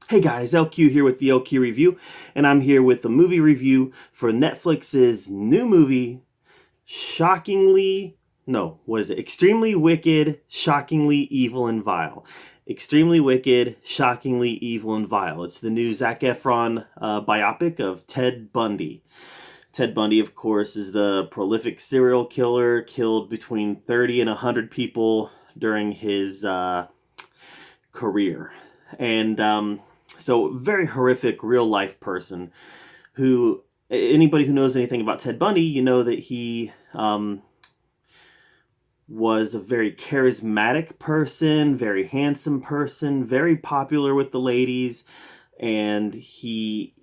Hey guys, LQ here with the LQ Review, and I'm here with the movie review for Netflix's new movie, Extremely Wicked, Shockingly Evil and Vile. Extremely Wicked, Shockingly Evil and Vile. It's the new Zac Efron biopic of Ted Bundy. Ted Bundy, of course, is the prolific serial killer, killed between 30 and 100 people during his career. And very horrific real life person who, anybody who knows anything about Ted Bundy, you know that he was a very charismatic person, very handsome person, very popular with the ladies. And he,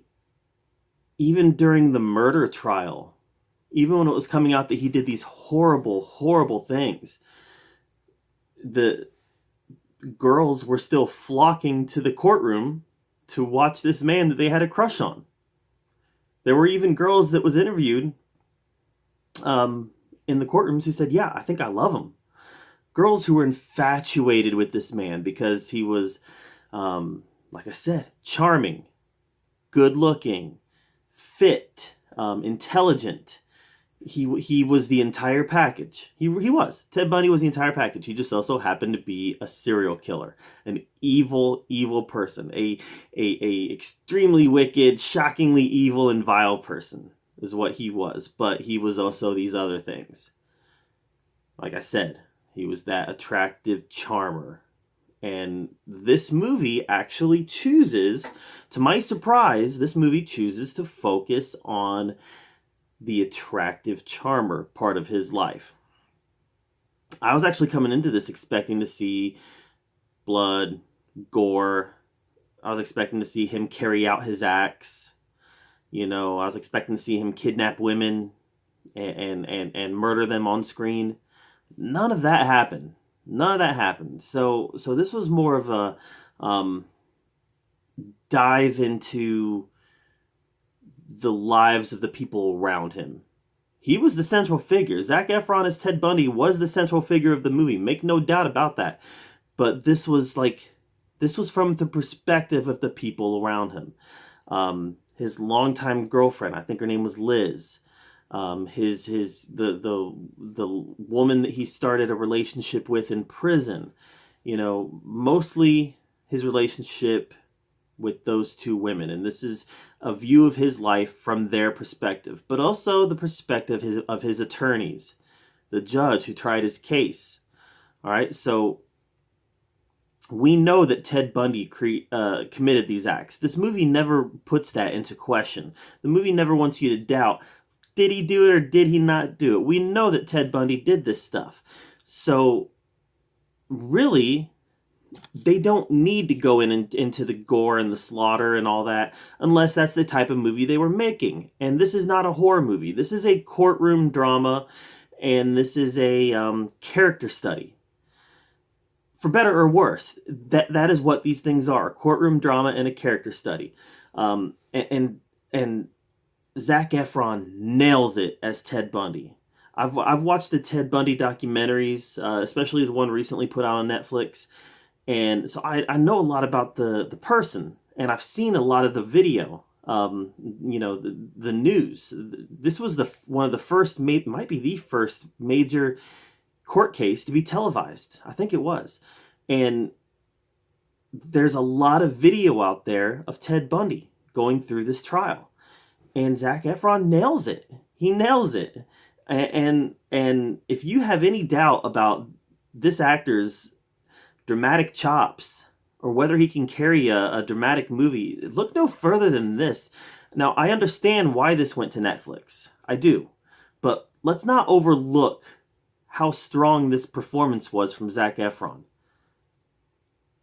even during the murder trial, even when it was coming out that he did these horrible, horrible things, the girls were still flocking to the courtroom to watch this man that they had a crush on. There were even girls that was interviewed in the courtrooms who said, yeah, I think I love him. Girls who were infatuated with this man because he was, like I said, charming, good looking, fit, intelligent. He was the entire package. He was. Ted Bundy was the entire package. He just also happened to be a serial killer, an evil, evil person, a extremely wicked, shockingly evil and vile person is what he was. But he was also these other things. Like I said, he was that attractive charmer. And this movie actually chooses, to my surprise, this movie chooses to focus on the attractive charmer part of his life. I was actually coming into this expecting to see blood, gore. I was expecting to see him carry out his acts. I was expecting to see him kidnap women and murder them on screen. None of that happened. None of that happened. So this was more of a dive into the lives of the people around him. He was the central figure. Zac Efron as Ted Bundy was the central figure of the movie. Make no doubt about that. But this was from the perspective of the people around him. His longtime girlfriend, I think her name was Liz. The woman that he started a relationship with in prison. Mostly his relationship with those two women, and this is a view of his life from their perspective, but also the perspective of his attorneys, the judge who tried his case. All right, so we know that Ted Bundy committed these acts. This movie never puts that into question. The movie never wants you to doubt, did he do it or did he not do it? We know that Ted Bundy did this stuff. So really, they don't need to go into the gore and the slaughter and all that unless that's the type of movie they were making. And this is not a horror movie. This is a courtroom drama, and this is a character study. For better or worse, that is what these things are: courtroom drama and a character study. And Zac Efron nails it as Ted Bundy. I've watched the Ted Bundy documentaries, especially the one recently put out on Netflix. And so I know a lot about the person, and I've seen a lot of the video, the news. This was one of the first, might be the first major court case to be televised. I think it was. And there's a lot of video out there of Ted Bundy going through this trial. And Zac Efron nails it. He nails it. And if you have any doubt about this actor's dramatic chops or whether he can carry a dramatic movie, look no further than this. Now, I understand why this went to Netflix. I do. But let's not overlook how strong this performance was from Zac Efron.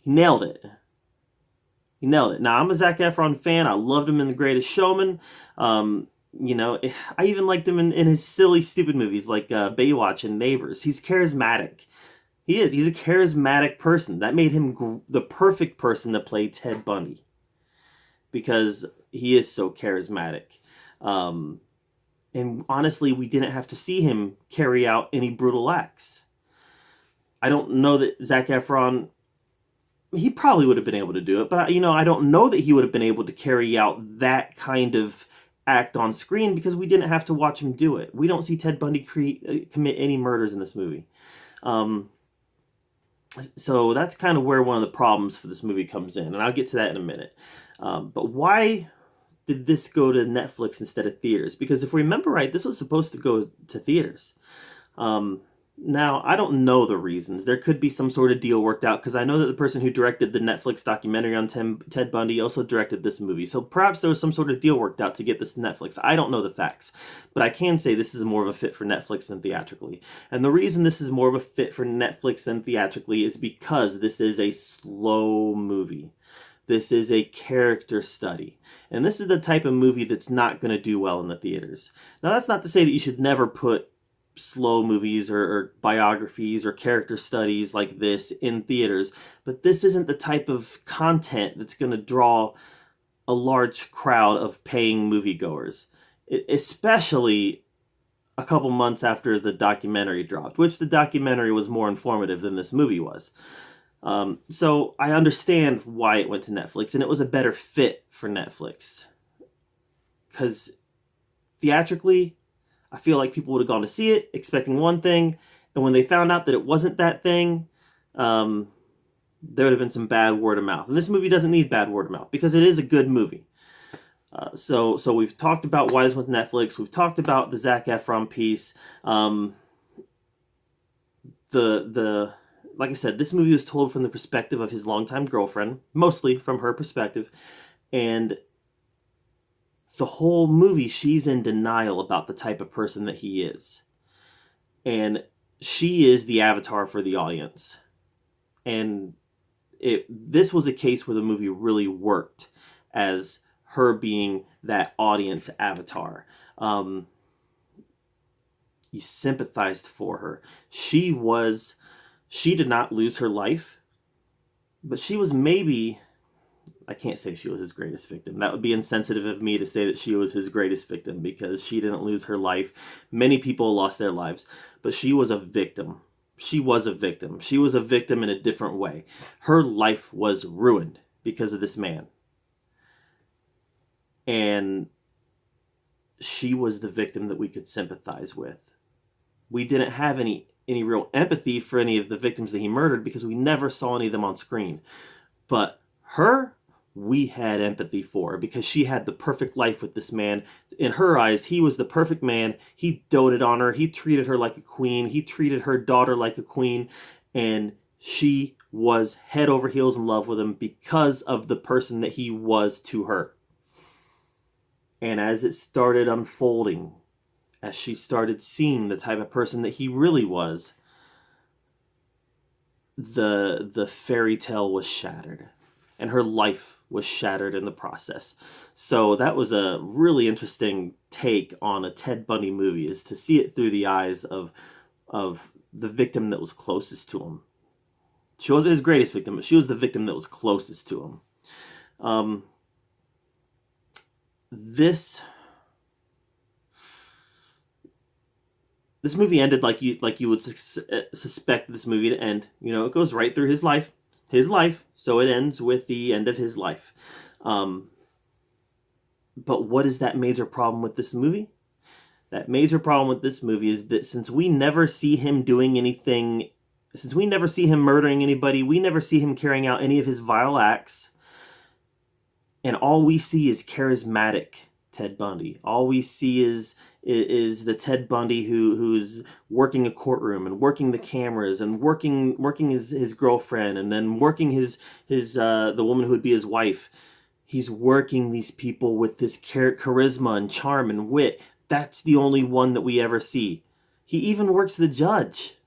He nailed it. He nailed it. Now, I'm a Zac Efron fan. I loved him in The Greatest Showman. I even liked him in his silly, stupid movies like Baywatch and Neighbors. He's charismatic. He is. He's a charismatic person. That made him the perfect person to play Ted Bundy, because he is so charismatic. And honestly, we didn't have to see him carry out any brutal acts. I don't know that Zac Efron he probably would have been able to do it, but I don't know that he would have been able to carry out that kind of act on screen because we didn't have to watch him do it. We don't see Ted Bundy commit any murders in this movie. Um, so that's kind of where one of the problems for this movie comes in, and I'll get to that in a minute. But why did this go to Netflix instead of theaters? Because if we remember right, this was supposed to go to theaters. Um, Now, I don't know the reasons. There could be some sort of deal worked out because I know that the person who directed the Netflix documentary on Ted Bundy also directed this movie. So perhaps there was some sort of deal worked out to get this to Netflix. I don't know the facts, but I can say this is more of a fit for Netflix than theatrically. And the reason this is more of a fit for Netflix than theatrically is because this is a slow movie. This is a character study. And this is the type of movie that's not going to do well in the theaters. Now, that's not to say that you should never put slow movies or biographies or character studies like this in theaters, but this isn't the type of content that's going to draw a large crowd of paying moviegoers, especially a couple months after the documentary dropped, which the documentary was more informative than this movie was. So I understand why it went to Netflix, and it was a better fit for Netflix. Because theatrically, I feel like people would have gone to see it expecting one thing, and when they found out that it wasn't that thing, there would have been some bad word of mouth. And this movie doesn't need bad word of mouth because it is a good movie. So we've talked about why this went to Netflix. We've talked about the Zac Efron piece. Like I said, this movie was told from the perspective of his longtime girlfriend, mostly from her perspective, and the whole movie, she's in denial about the type of person that he is. And she is the avatar for the audience. And this was a case where the movie really worked as her being that audience avatar. You sympathized for her. She did not lose her life, but she was maybe... I can't say she was his greatest victim. That would be insensitive of me to say that she was his greatest victim because she didn't lose her life. Many people lost their lives, but she was a victim. She was a victim. She was a victim in a different way. Her life was ruined because of this man. And she was the victim that we could sympathize with. We didn't have any real empathy for any of the victims that he murdered because we never saw any of them on screen. But her, we had empathy for because she had the perfect life with this man. In her eyes, he was the perfect man. He doted on her. He treated her like a queen. He treated her daughter like a queen. And she was head over heels in love with him because of the person that he was to her. And as it started unfolding, as she started seeing the type of person that he really was, the fairy tale was shattered. And her life was shattered in the process. So that was a really interesting take on a Ted Bundy movie, is to see it through the eyes of the victim that was closest to him. She wasn't his greatest victim, but she was the victim that was closest to him. This movie ended like you would suspect this movie to end. It goes right through his life, so it ends with the end of his life. But what is that major problem with this movie? That major problem with this movie is that since we never see him doing anything, since we never see him murdering anybody, we never see him carrying out any of his vile acts, and all we see is charismatic Ted Bundy. All we see is the Ted Bundy who's working a courtroom and working the cameras and working his girlfriend and then working his the woman who would be his wife. He's working these people with this charisma and charm and wit. That's the only one that we ever see. He even works the judge.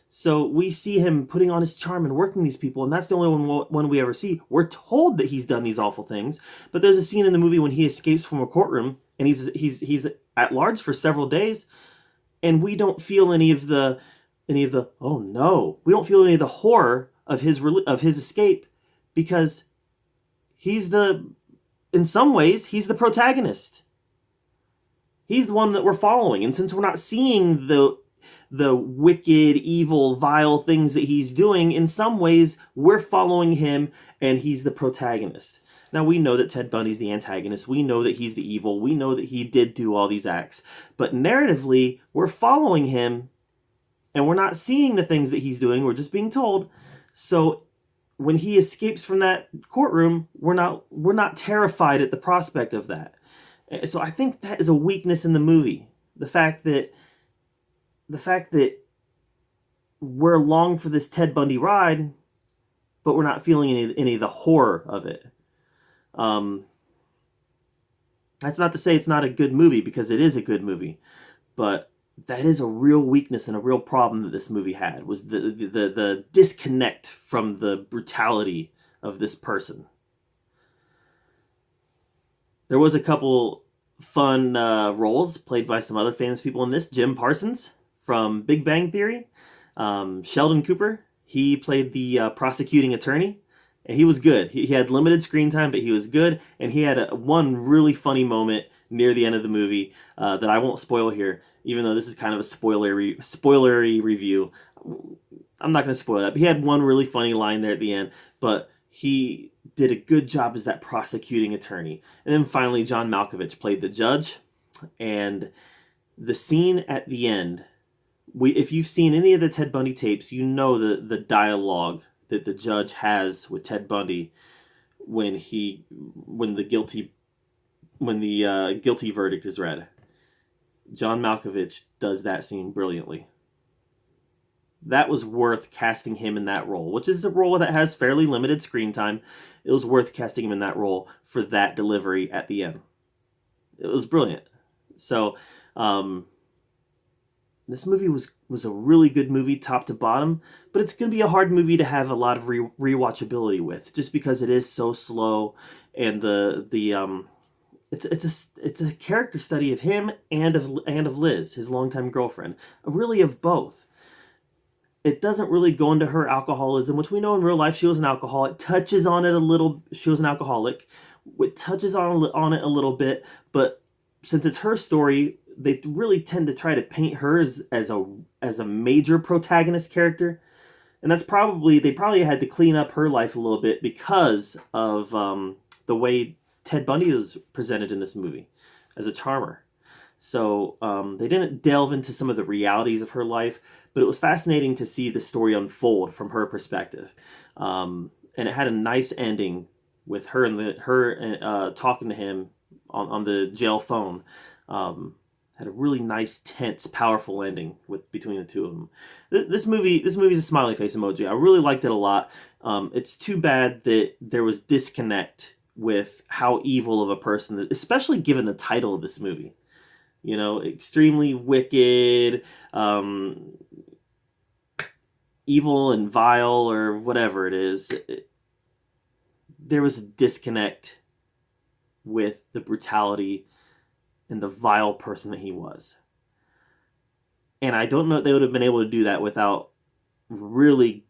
So we see him putting on his charm and working these people, and that's the only one we ever see. We're told that he's done these awful things, but there's a scene in the movie when he escapes from a courtroom and he's at large for several days, and we don't feel any of the oh no, we don't feel any of the horror of his escape because in some ways he's the protagonist. He's the one that we're following, and since we're not seeing the wicked, evil, vile things that he's doing, in some ways, we're following him and he's the protagonist. Now, we know that Ted Bundy's the antagonist. We know that he's the evil. We know that he did do all these acts. But narratively, we're following him and we're not seeing the things that he's doing. We're just being told. So when he escapes from that courtroom, we're not terrified at the prospect of that. So I think that is a weakness in the movie. The fact that we're along for this Ted Bundy ride, but we're not feeling any of the horror of it. That's not to say it's not a good movie, because it is a good movie, but that is a real weakness and a real problem that this movie had, was the disconnect from the brutality of this person. There was a couple fun roles played by some other famous people in this. Jim Parsons from Big Bang Theory. Sheldon Cooper, he played the prosecuting attorney. And he was good. He had limited screen time, but he was good. And he had one really funny moment near the end of the movie that I won't spoil here, even though this is kind of a spoilery review. I'm not going to spoil that. But he had one really funny line there at the end. But he did a good job as that prosecuting attorney. And then finally, John Malkovich played the judge. And the scene at the end, if you've seen any of the Ted Bundy tapes, you know the dialogue that the judge has with Ted Bundy when the guilty verdict is read. John Malkovich does that scene brilliantly. That was worth casting him in that role, which is a role that has fairly limited screen time. It was worth casting him in that role for that delivery at the end. It was brilliant. So, this movie was a really good movie top to bottom, but it's going to be a hard movie to have a lot of rewatchability with, just because it is so slow, and it's a character study of him and of Liz, his longtime girlfriend, really of both. It doesn't really go into her alcoholism, which we know in real life she was an alcoholic. It touches on it a little. She was an alcoholic. It touches on it a little bit, but since it's her story, they really tend to try to paint her as a major protagonist character, and they probably had to clean up her life a little bit because of the way Ted Bundy was presented in this movie as a charmer. So they didn't delve into some of the realities of her life, but it was fascinating to see the story unfold from her perspective, and it had a nice ending with her talking to him on the jail phone. Had a really nice, tense, powerful ending between the two of them. This movie is a smiley face emoji. I really liked it a lot. It's too bad that there was disconnect with how evil of a person, especially given the title of this movie. You know, extremely wicked, evil and vile, or whatever it is. There was a disconnect with the brutality and the vile person that he was. And I don't know if they would have been able to do that without really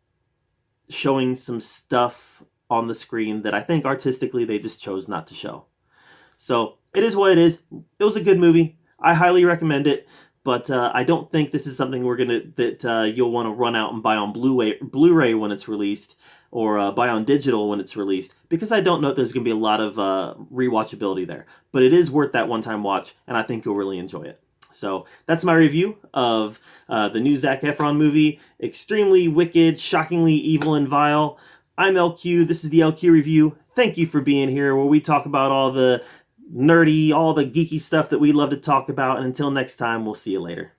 showing some stuff on the screen that I think artistically they just chose not to show. So it is what it is. It was a good movie. I highly recommend it, but I don't think this is something you'll want to run out and buy on Blu-ray when it's released, or buy on digital when it's released, because I don't know if there's going to be a lot of rewatchability there. But it is worth that one-time watch, and I think you'll really enjoy it. So that's my review of the new Zac Efron movie, Extremely Wicked, Shockingly Evil and Vile. I'm LQ. This is the LQ Review. Thank you for being here, where we talk about all the nerdy, all the geeky stuff that we love to talk about. And until next time, we'll see you later.